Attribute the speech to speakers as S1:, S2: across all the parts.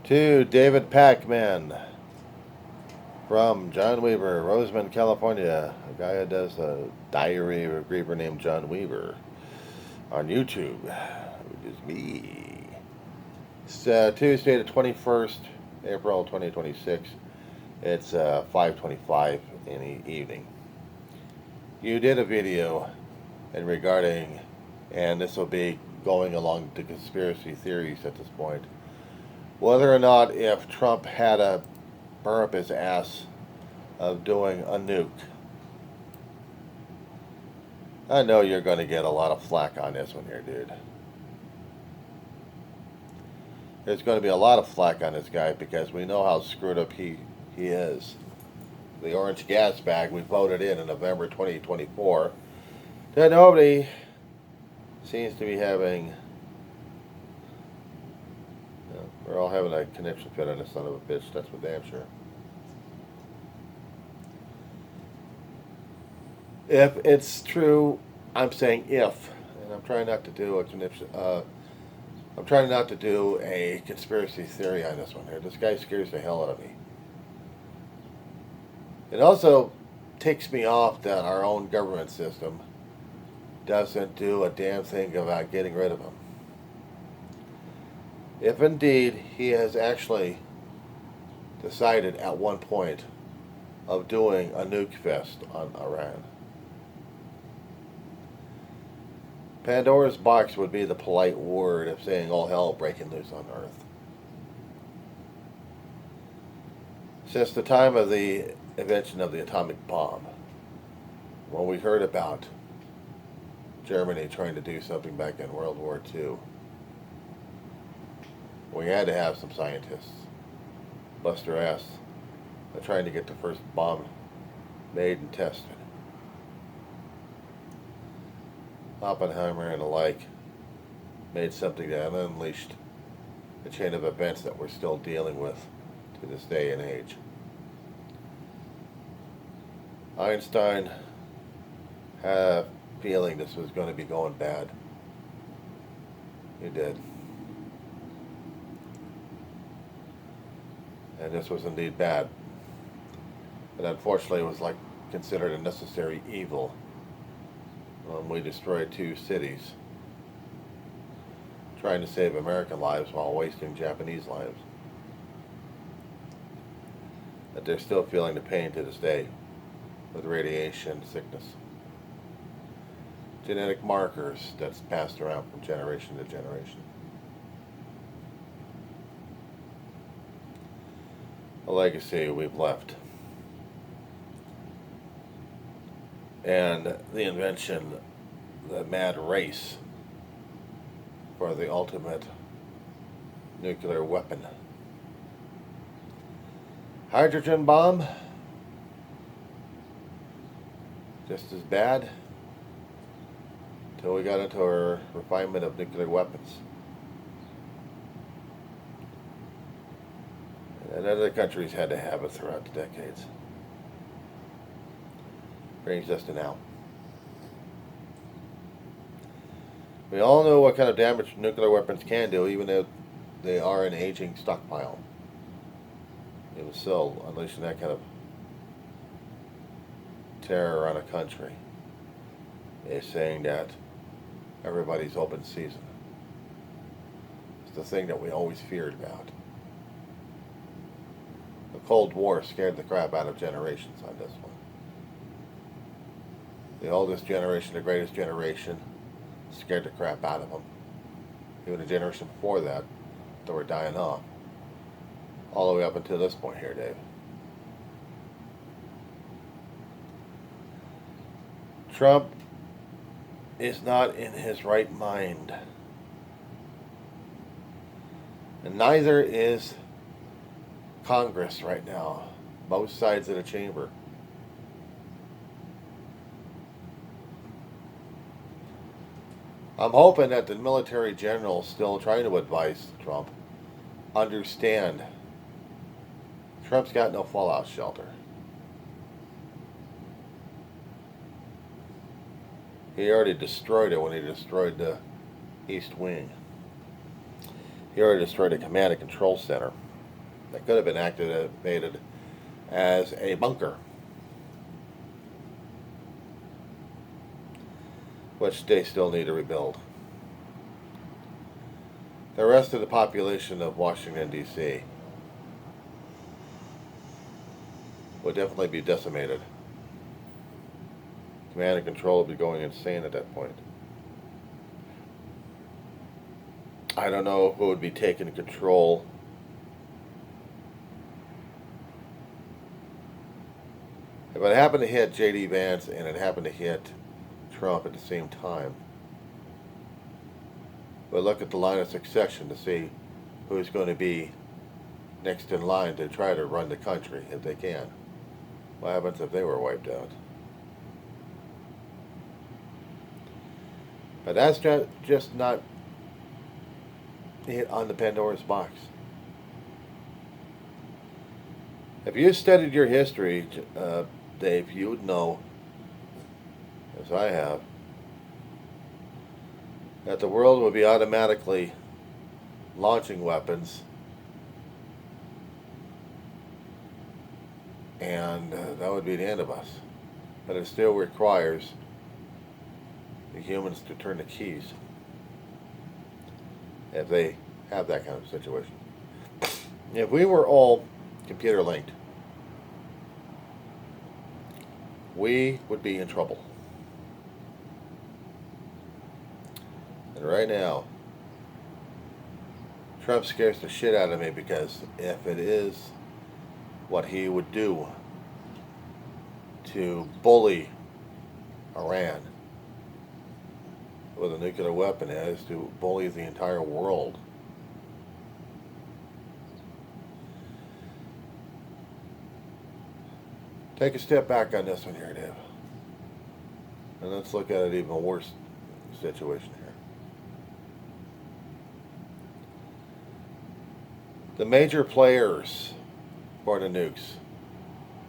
S1: To David PAKMAN from John Weaver, Roseman, California. A guy who does a diary of a griever named John Weaver on YouTube, which is me. It's Tuesday the 21st, April 2026. It's 5:25 in the evening. You did a video in regarding, and this will be going along to conspiracy theories at this point, whether or not if Trump had a burr up his ass of doing a nuke. I know you're going to get a lot of flack on this one here, dude. There's going to be a lot of flack on this guy because we know how screwed up he is. The orange gas bag we voted in November 2024 that nobody seems to be having. We're all having a connection fit on this son of a bitch, that's for damn sure. If it's true, I'm saying if, and I'm trying not to do a connection. I'm trying not to do a conspiracy theory on this one here. This guy scares the hell out of me. It also ticks me off that our own government system doesn't do a damn thing about getting rid of him. If indeed he has actually decided at one point of doing a nuke fest on Iran, Pandora's box would be the polite word of saying all hell breaking loose on Earth. Since the time of the invention of the atomic bomb, when we heard about Germany trying to do something back in World War II, we had to have some scientists bust their ass trying to get the first bomb made and tested. Oppenheimer and the like made something that unleashed a chain of events that we're still dealing with to this day and age. Einstein had a feeling this was going to be going bad. He did. And this was indeed bad. And unfortunately it was like considered a necessary evil when we destroyed 2 cities trying to save American lives while wasting Japanese lives. That they're still feeling the pain to this day with radiation sickness. Genetic markers that's passed around from generation to generation. A legacy we've left. And the invention, the mad race for the ultimate nuclear weapon. Hydrogen bomb, just as bad until we got into our refinement of nuclear weapons. And other countries had to have it throughout the decades. Brings us to now. We all know what kind of damage nuclear weapons can do, even if they are an aging stockpile. It was still unleashing that kind of terror on a country. Is saying that everybody's open season. It's the thing that we always feared about. The Cold War scared the crap out of generations on this one. The oldest generation, the greatest generation, scared the crap out of them. Even the generation before that, they were dying off. All the way up until this point here, Dave. Trump is not in his right mind. And neither is Congress right now. Both sides of the chamber. I'm hoping that the military generals still trying to advise Trump understand Trump's got no fallout shelter. He already destroyed it when he destroyed the East Wing. He already destroyed the command and control center. that could have been activated as a bunker, which they still need to rebuild. The rest of the population of Washington, D.C. would definitely be decimated. Command and control would be going insane at that point. I don't know who would be taking control. If it happened to hit J.D. Vance and it happened to hit Trump at the same time, we'll look at the line of succession to see who's going to be next in line to try to run the country if they can. What happens if they were wiped out? But that's just not hit on the Pandora's box. If you studied your history, Dave, you would know, as I have, that the world would be automatically launching weapons, and that would be the end of us. But it still requires the humans to turn the keys if they have that kind of situation. If we were all computer linked, we would be in trouble. And right now, Trump scares the shit out of me, because if it is what he would do to bully Iran with a nuclear weapon, is to bully the entire world. Take a step back on this one here, Dave. And let's look at an even worse situation here. The major players for the nukes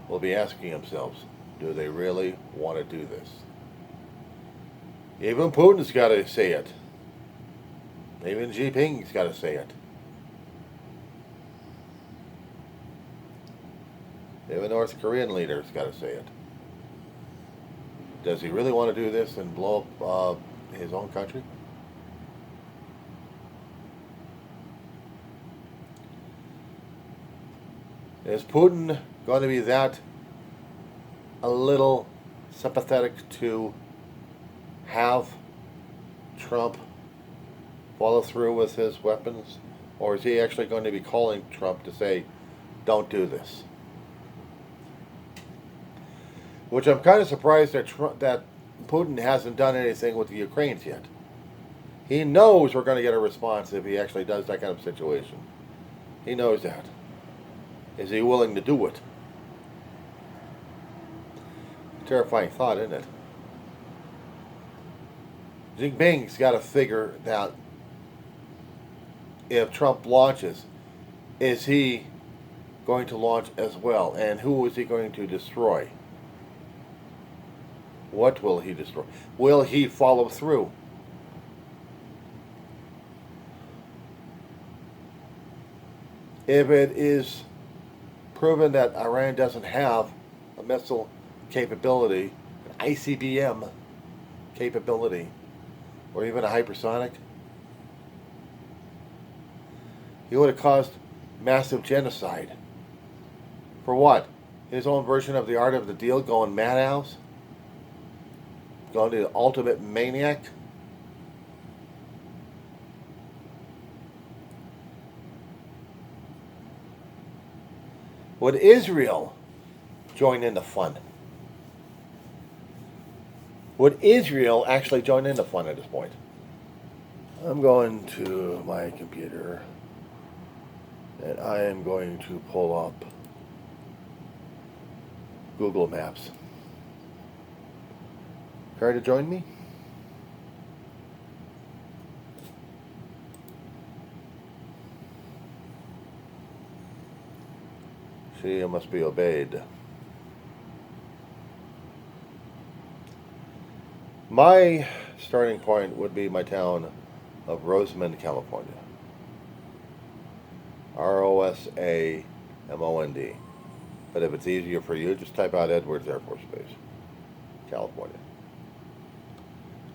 S1: will be asking themselves, do they really want to do this? Even Putin's got to say it. Even Xi Jinping's got to say it. Even North Korean leader's got to say it. Does he really want to do this and blow up his own country? Is Putin going to be that a little sympathetic to have Trump follow through with his weapons? Or is he actually going to be calling Trump to say, don't do this? Which I'm kind of surprised that Putin hasn't done anything with the Ukrainians yet. He knows we're going to get a response if he actually does that kind of situation. He knows that. Is he willing to do it? Terrifying thought, isn't it? Xi Jinping's got to figure out, if Trump launches, is he going to launch as well? And who is he going to destroy? What will he destroy? Will he follow through? If it is proven that Iran doesn't have a missile capability, an ICBM capability, or even a hypersonic, he would have caused massive genocide. For what? His own version of the art of the deal, going madhouse? Going to the ultimate maniac? Would Israel join in the fun? Would Israel actually join in the fun at this point? I'm going to my computer and I am going to pull up Google Maps. Care to join me? She must be obeyed. My starting point would be my town of Rosamond, California. ROS OSAMOND. But if it's easier for you, just type out Edwards Air Force Base, California.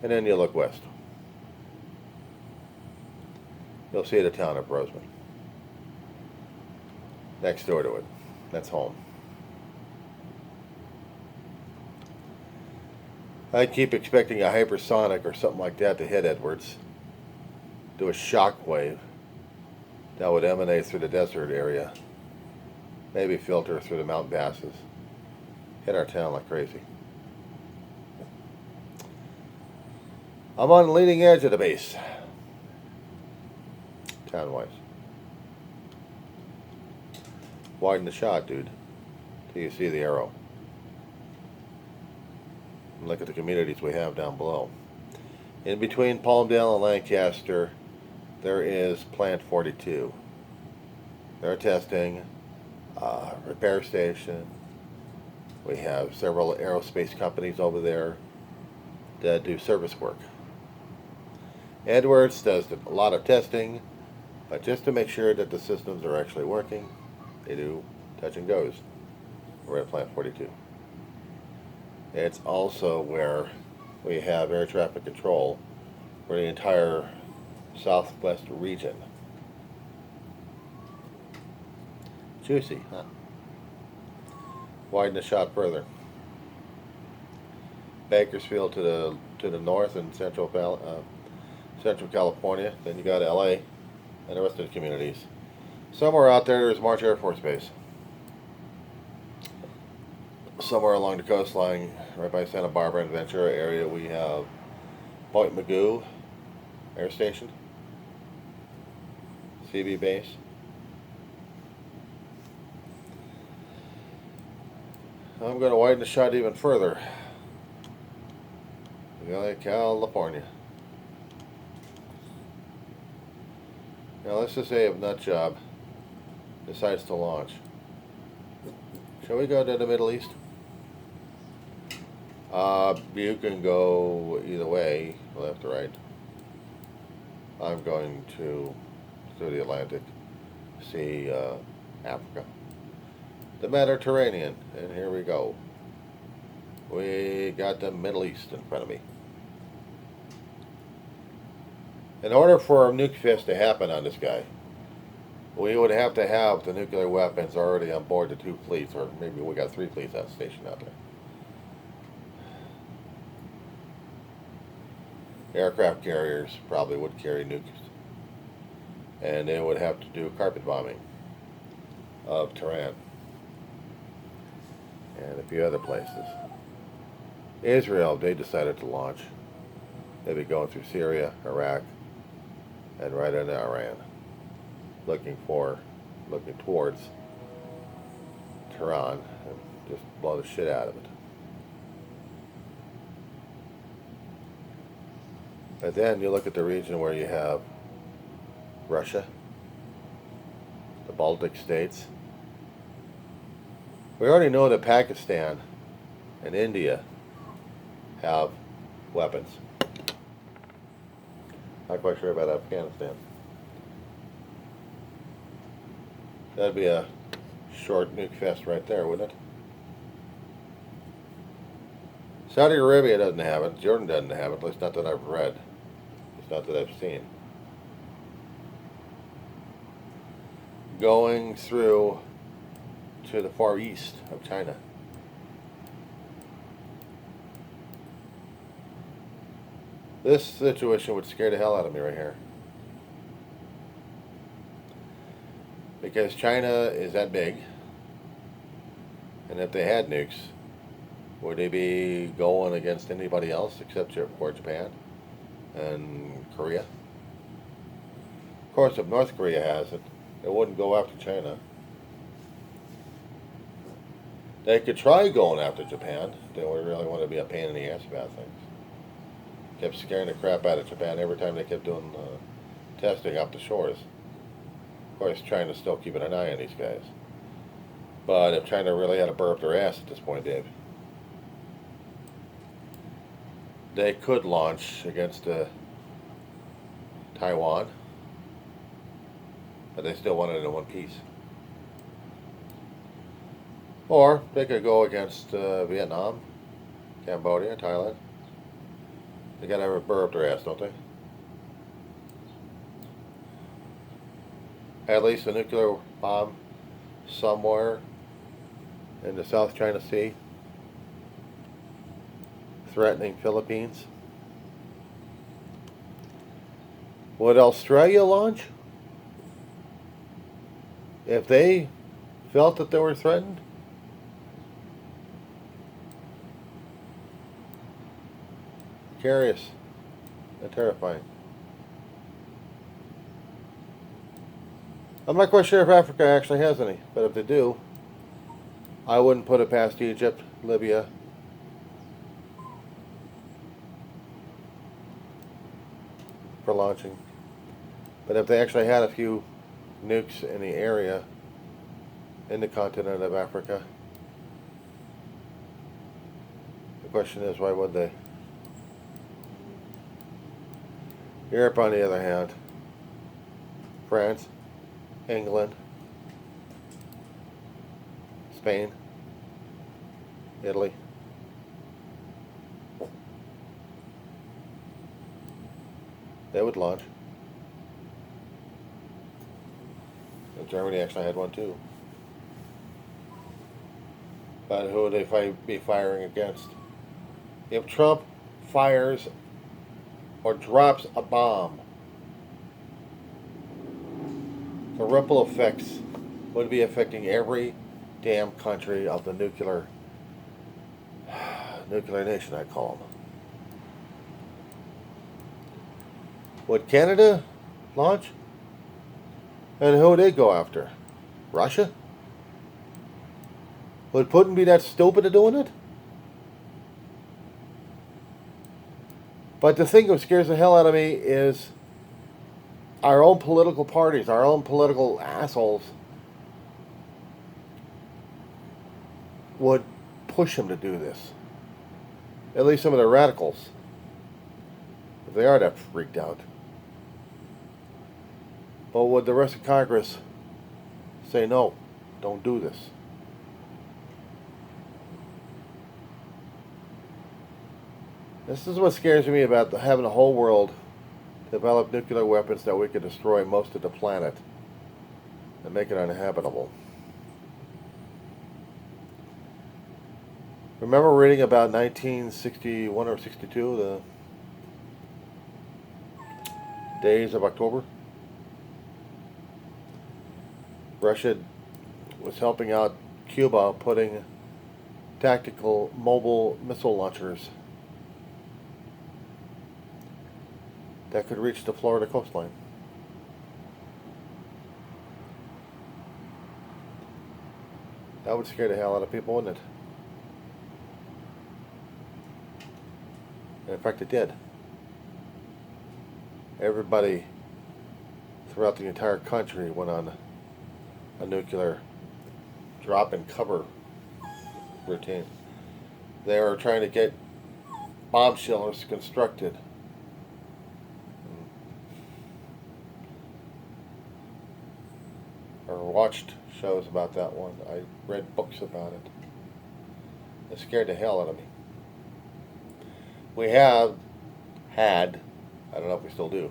S1: And then you look west. You'll see the town of Roseman. Next door to it. That's home. I keep expecting a hypersonic or something like that to hit Edwards. Do a shock wave that would emanate through the desert area. Maybe filter through the mountain passes. Hit our town like crazy. I'm on the leading edge of the base. Town-wise. Widen the shot, dude, till you see the arrow. And look at the communities we have down below. In between Palmdale and Lancaster, there is Plant 42. They're testing, repair station. We have several aerospace companies over there that do service work. Edwards does a lot of testing, but just to make sure that the systems are actually working, they do touch and goes. We're at Plant 42. It's also where we have air traffic control for the entire southwest region. Juicy, huh? Widen the shot further. Bakersfield to the north and Central California. Then you got LA and the rest of the communities. Somewhere out there is March Air Force Base. Somewhere along the coastline, right by Santa Barbara and Ventura area, we have Point Mugu Air Station, CB base. I'm going to widen the shot even further. California. Now let's just say if Nutjob decides to launch. Shall we go to the Middle East? You can go either way, left or right. I'm going to through the Atlantic, see Africa, the Mediterranean, and here we go. We got the Middle East in front of me. In order for a nuke fest to happen on this guy, we would have to have the nuclear weapons already on board the two fleets, or maybe we got three fleets out stationed out there. Aircraft carriers probably would carry nukes, and they would have to do carpet bombing of Tehran and a few other places. Israel, they decided to launch. They'd be going through Syria, Iraq, and right into Iran, looking towards Tehran and just blow the shit out of it. And then you look at the region where you have Russia, the Baltic states. We already know that Pakistan and India have weapons. Not quite sure about Afghanistan. That'd be a short nuke fest right there, wouldn't it? Saudi Arabia doesn't have it. Jordan doesn't have it, at least not that I've read. It's not that I've seen. Going through to the far east of China. This situation would scare the hell out of me right here. Because China is that big, and if they had nukes, would they be going against anybody else except for Japan and Korea? Of course, if North Korea has it, it wouldn't go after China. They could try going after Japan. They would really want to be a pain in the ass about things. Kept scaring the crap out of Japan every time they kept doing testing up the shores. Of course, China's still keeping an eye on these guys. But if China really had to burp their ass at this point, Dave, they could launch against Taiwan, but they still want it in one piece. Or they could go against Vietnam, Cambodia, Thailand. They gotta have a burr up their ass, don't they? At least a nuclear bomb somewhere in the South China Sea, threatening Philippines. Would Australia launch if they felt that they were threatened? Curious and terrifying. I'm not quite sure if Africa actually has any, but if they do, I wouldn't put it past Egypt, Libya, for launching. But if they actually had a few nukes in the area, in the continent of Africa, the question is, why would they? Europe, on the other hand, France, England, Spain, Italy, they would launch. And Germany actually had one too. But who would they be firing against? If Trump fires or drops a bomb, the ripple effects would be affecting every damn country of the nuclear nation, I call them. Would Canada launch? And who would they go after? Russia? Would Putin be that stupid of doing it? But the thing that scares the hell out of me is our own political parties, our own political assholes would push him to do this. At least some of the radicals, if they are that freaked out. But would the rest of Congress say, no, don't do this? This is what scares me about having the whole world develop nuclear weapons that we could destroy most of the planet and make it uninhabitable. Remember reading about 1961 or 62, the days of October? Russia was helping out Cuba putting tactical mobile missile launchers that could reach the Florida coastline. That would scare the hell out of people, wouldn't it? And in fact, it did. Everybody throughout the entire country went on a nuclear drop and cover routine. They were trying to get bomb shelters constructed. I watched shows about that one. I read books about it. It scared the hell out of me. We have had, I don't know if we still do,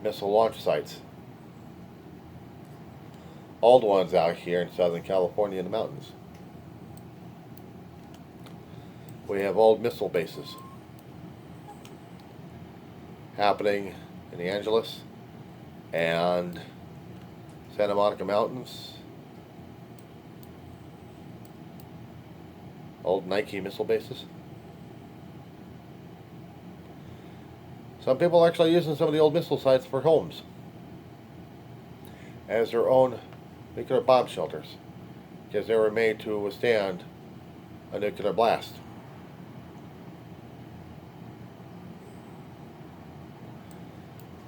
S1: missile launch sites. Old ones out here in Southern California in the mountains. We have old missile bases happening in the Angeles and Santa Monica Mountains. Old Nike missile bases. Some people are actually using some of the old missile sites for homes as their own nuclear bomb shelters, because they were made to withstand a nuclear blast.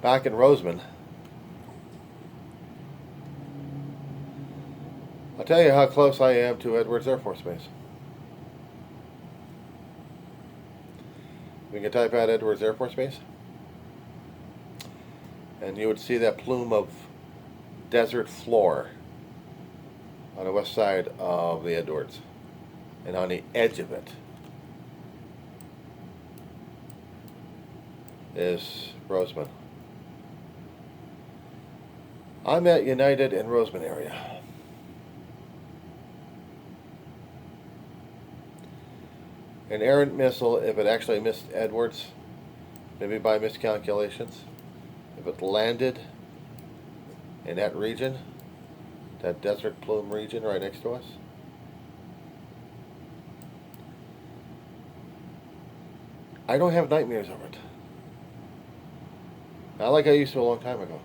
S1: Back in Roseman, I'll tell you how close I am to Edwards Air Force Base. We can type out Edwards Air Force Base, and you would see that plume of desert floor on the west side of the Edwards. And on the edge of it is Roseman. I'm at United and Roseman area. An errant missile, if it actually missed Edwards, maybe by miscalculations, if it landed in that region, that desert plume region right next to us, I don't have nightmares over it. Not like I used to a long time ago.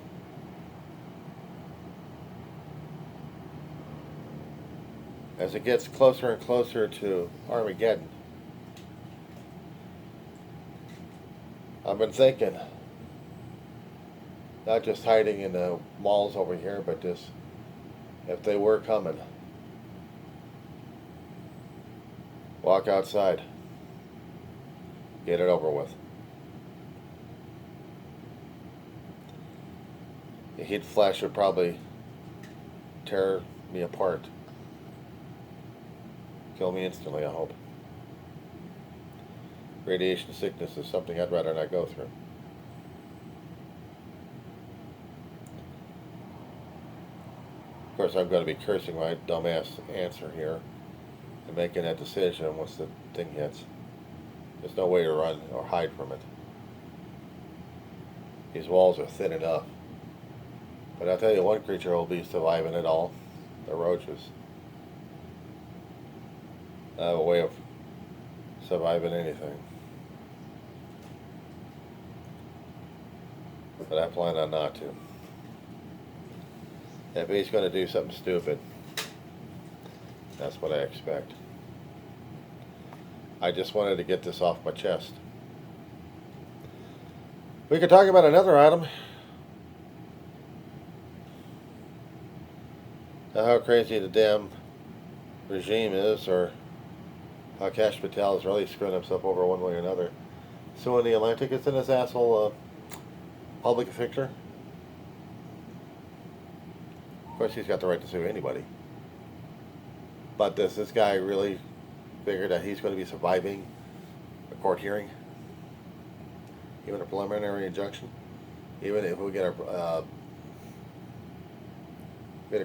S1: As it gets closer and closer to Armageddon, I've been thinking, not just hiding in the malls over here, but just if they were coming, walk outside, get it over with. The heat flash would probably tear me apart. Kill me instantly, I hope. Radiation sickness is something I'd rather not go through. Of course, I'm going to be cursing my dumbass answer here and making that decision once the thing hits. There's no way to run or hide from it. These walls are thin enough. But I'll tell you, one creature will be surviving it all. The roaches. I have a way of surviving anything. But I plan on not to. If he's going to do something stupid, that's what I expect. I just wanted to get this off my chest. We could talk about another item. How crazy the damn regime is, or how Kash Patel is really screwing himself over one way or another. So in the Atlantic, isn't this asshole public fixer? Of course, he's got the right to sue anybody. But does this guy really figure that he's going to be surviving a court hearing? Even a preliminary injunction? Even if we get a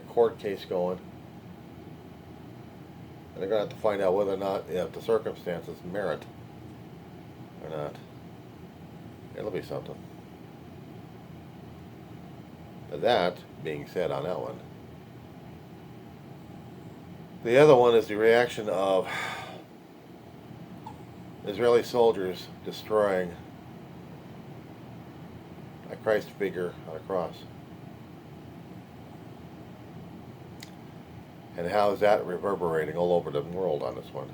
S1: court case going, and they're going to have to find out whether or not if the circumstances merit or not. It'll be something. But that being said on that one, the other one is the reaction of Israeli soldiers destroying a Christ figure on a cross. And how is that reverberating all over the world on this one?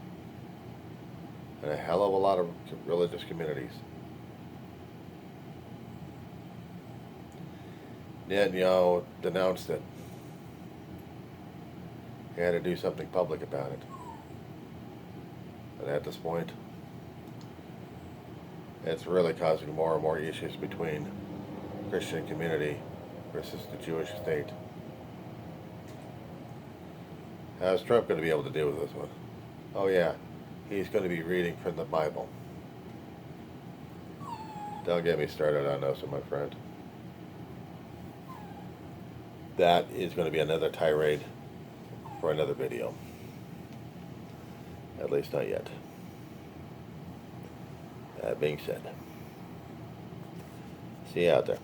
S1: And a hell of a lot of religious communities. Netanyahu denounced it. He had to do something public about it. And at this point, it's really causing more and more issues between Christian community versus the Jewish state. How's Trump going to be able to deal with this one? Oh yeah, he's going to be reading from the Bible. Don't get me started on those, my friend. That is going to be another tirade for another video. At least not yet. That being said, see you out there.